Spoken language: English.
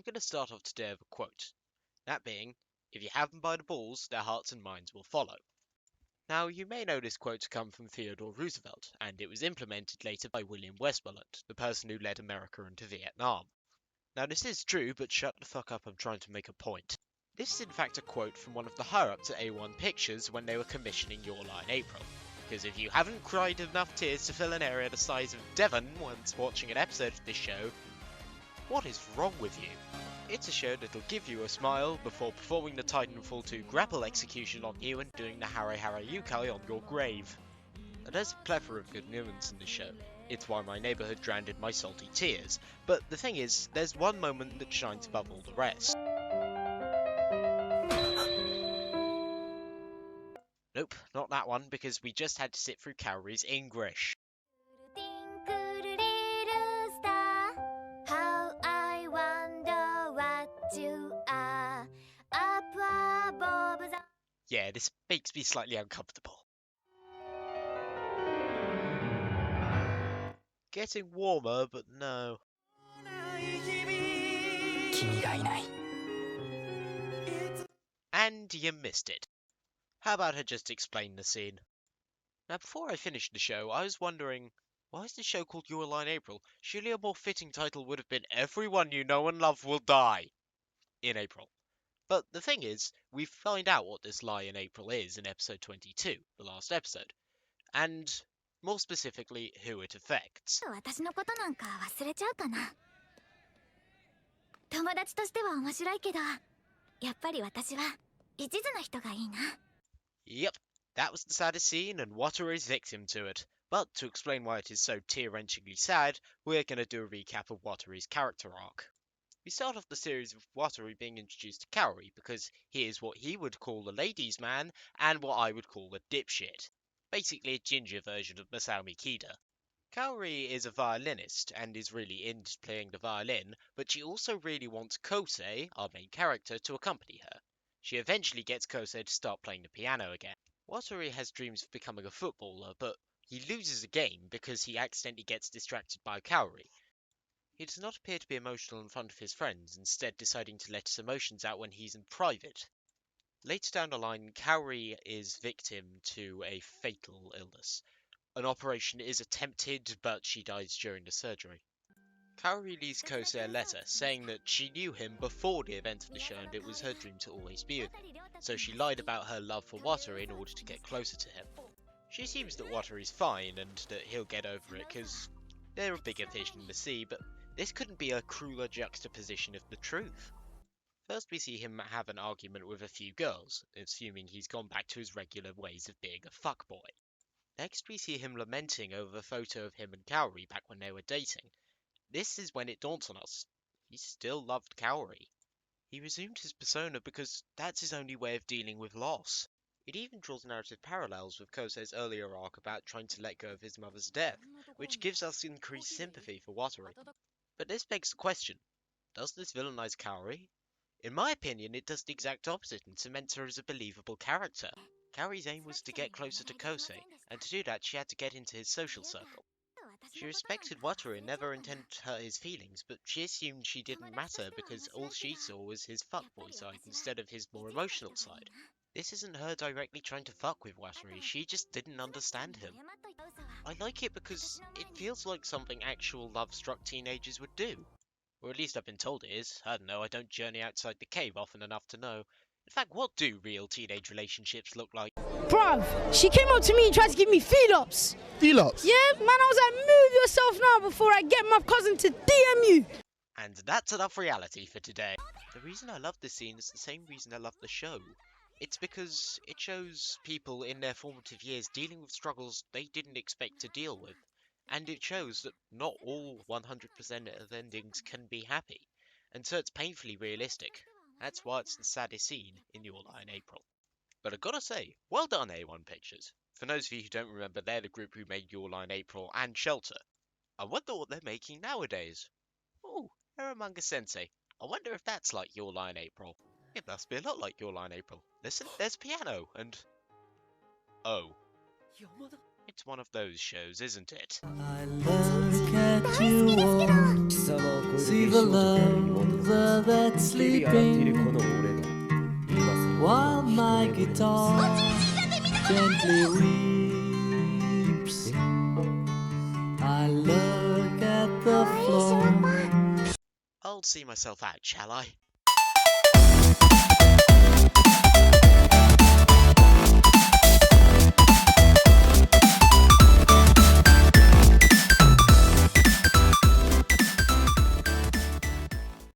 going to start off today with a quote. That being, if you have them by the balls, their hearts and minds will follow. Now, you may know this quote to come from Theodore Roosevelt, and it was implemented later by William Westmoreland, the person who led America into Vietnam. Now, this is true, but shut the fuck up, I'm trying to make a point. This is in fact a quote from one of the higher-ups at A1 Pictures when they were commissioning Your Lie in April. Because if you haven't cried enough tears to fill an area the size of Devon once watching an episode of this show, what is wrong with you? It's a show that'll give you a smile before performing the Titanfall 2 grapple execution on you and doing the Hara Hara Yukai on your grave. And there's a plethora of good moments in the show. It's why my neighbourhood drowned in my salty tears. But the thing is, there's one moment that shines above all the rest. Nope, not that one, because we just had to sit through Kaori's English. Yeah, this makes me slightly uncomfortable. Getting warmer, but no. And you missed it. How about I just explain the scene? Now, before I finished the show, I was wondering, why is the show called Your Lie in April? Surely a more fitting title would have been Everyone You Know and Love Will Die in April. But the thing is, we find out what this lie in April is in episode 22, the last episode, and more specifically, who it affects. Yep, that was the saddest scene and Wataru is victim to it. But to explain why it is so tear-wrenchingly sad, we're going to do a recap of Wataru's character arc. We start off the series with Wataru being introduced to Kaori because he is what he would call a ladies' man and what I would call a dipshit. Basically a ginger version of Masao Mikida. Kaori is a violinist and is really into playing the violin, but she also really wants Kosei, our main character, to accompany her. She eventually gets Kosei to start playing the piano again. Wataru has dreams of becoming a footballer, but he loses a game because he accidentally gets distracted by Kaori. He does not appear to be emotional in front of his friends, instead deciding to let his emotions out when he's in private. Later down the line, Kaori is victim to a fatal illness. An operation is attempted, but she dies during the surgery. Kaori leaves Kosei a letter saying that she knew him before the event of the show and it was her dream to always be with him, so she lied about her love for Wataru in order to get closer to him. She assumes that Wataru is fine and that he'll get over it because there are bigger fish in the sea, but this couldn't be a crueler juxtaposition of the truth. First we see him have an argument with a few girls, assuming he's gone back to his regular ways of being a fuckboy. Next we see him lamenting over a photo of him and Kaori back when they were dating. This is when it dawns on us. He still loved Kaori. He resumed his persona because that's his only way of dealing with loss. It even draws narrative parallels with Kosei's earlier arc about trying to let go of his mother's death, which gives us increased sympathy for Wataru. But this begs the question, does this villainize Kaori? In my opinion, it does the exact opposite and cements her as a believable character. Kaori's aim was to get closer to Kosei, and to do that she had to get into his social circle. She respected Wataru and never intended to hurt his feelings, but she assumed she didn't matter because all she saw was his fuckboy side instead of his more emotional side. This isn't her directly trying to fuck with Wataru, she just didn't understand him. I like it because it feels like something actual love-struck teenagers would do. Or at least I've been told it is. I don't know, I don't journey outside the cave often enough to know. In fact, what do real teenage relationships look like? Bruv, she came up to me and tried to give me feel-ups. Feel-ups? Yeah, man, I was like, move yourself now before I get my cousin to DM you. And that's enough reality for today. The reason I love this scene is the same reason I love the show. It's because it shows people in their formative years dealing with struggles they didn't expect to deal with. And it shows that not all 100% of endings can be happy. And so it's painfully realistic. That's why it's the saddest scene in Your Lie in April. But I gotta say, well done A1 Pictures. For those of you who don't remember, they're the group who made Your Lie in April and Shelter. I wonder what they're making nowadays. Oh, Eromanga Sensei. I wonder if that's like Your Lie in April. It must be a lot like Your Lie in April. Listen, there's piano and... oh. It's one of those shows, isn't it? I look at you all, see the love that night 日々洗っているこ sleeping の俺が今その while 一 my 目惚れに guitar gently weeps. I look at the floor. I'll see myself out, shall I?